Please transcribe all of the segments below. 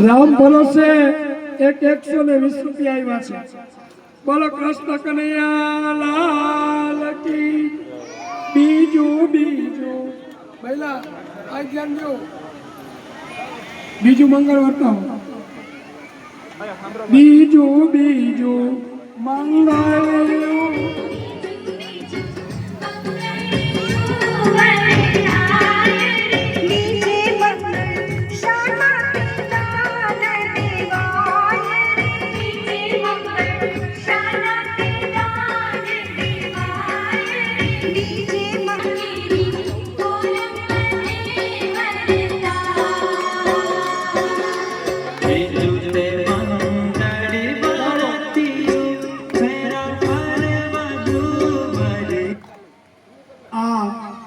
રામ ભરોસે એક 120 રૂપિયા આવ્યા છે। બોલો કૃષ્ણ કનૈયા લાલ કી। બીજું પહેલા આ ધ્યાન દો, બીજું મંગળ વર્તાવો। બીજું મંગળ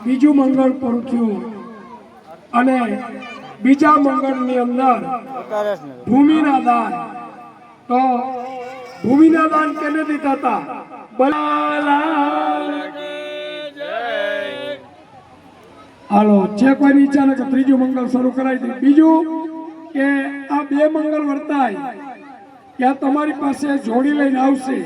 બીજું મંગળ પૂરું થયું અને બીજા મંગળની અંદર ભૂમિના દાન। તો ભૂમિના દાન કેને દીધા હતા? હાલો, જે કોઈની ઈચ્છા ને કે ત્રીજું મંગળ શરૂ કરાવી દે। બીજું કે આ 2 મંગળ વર્તાય ત્યાં તમારી પાસે જોડી લઈને આવશે।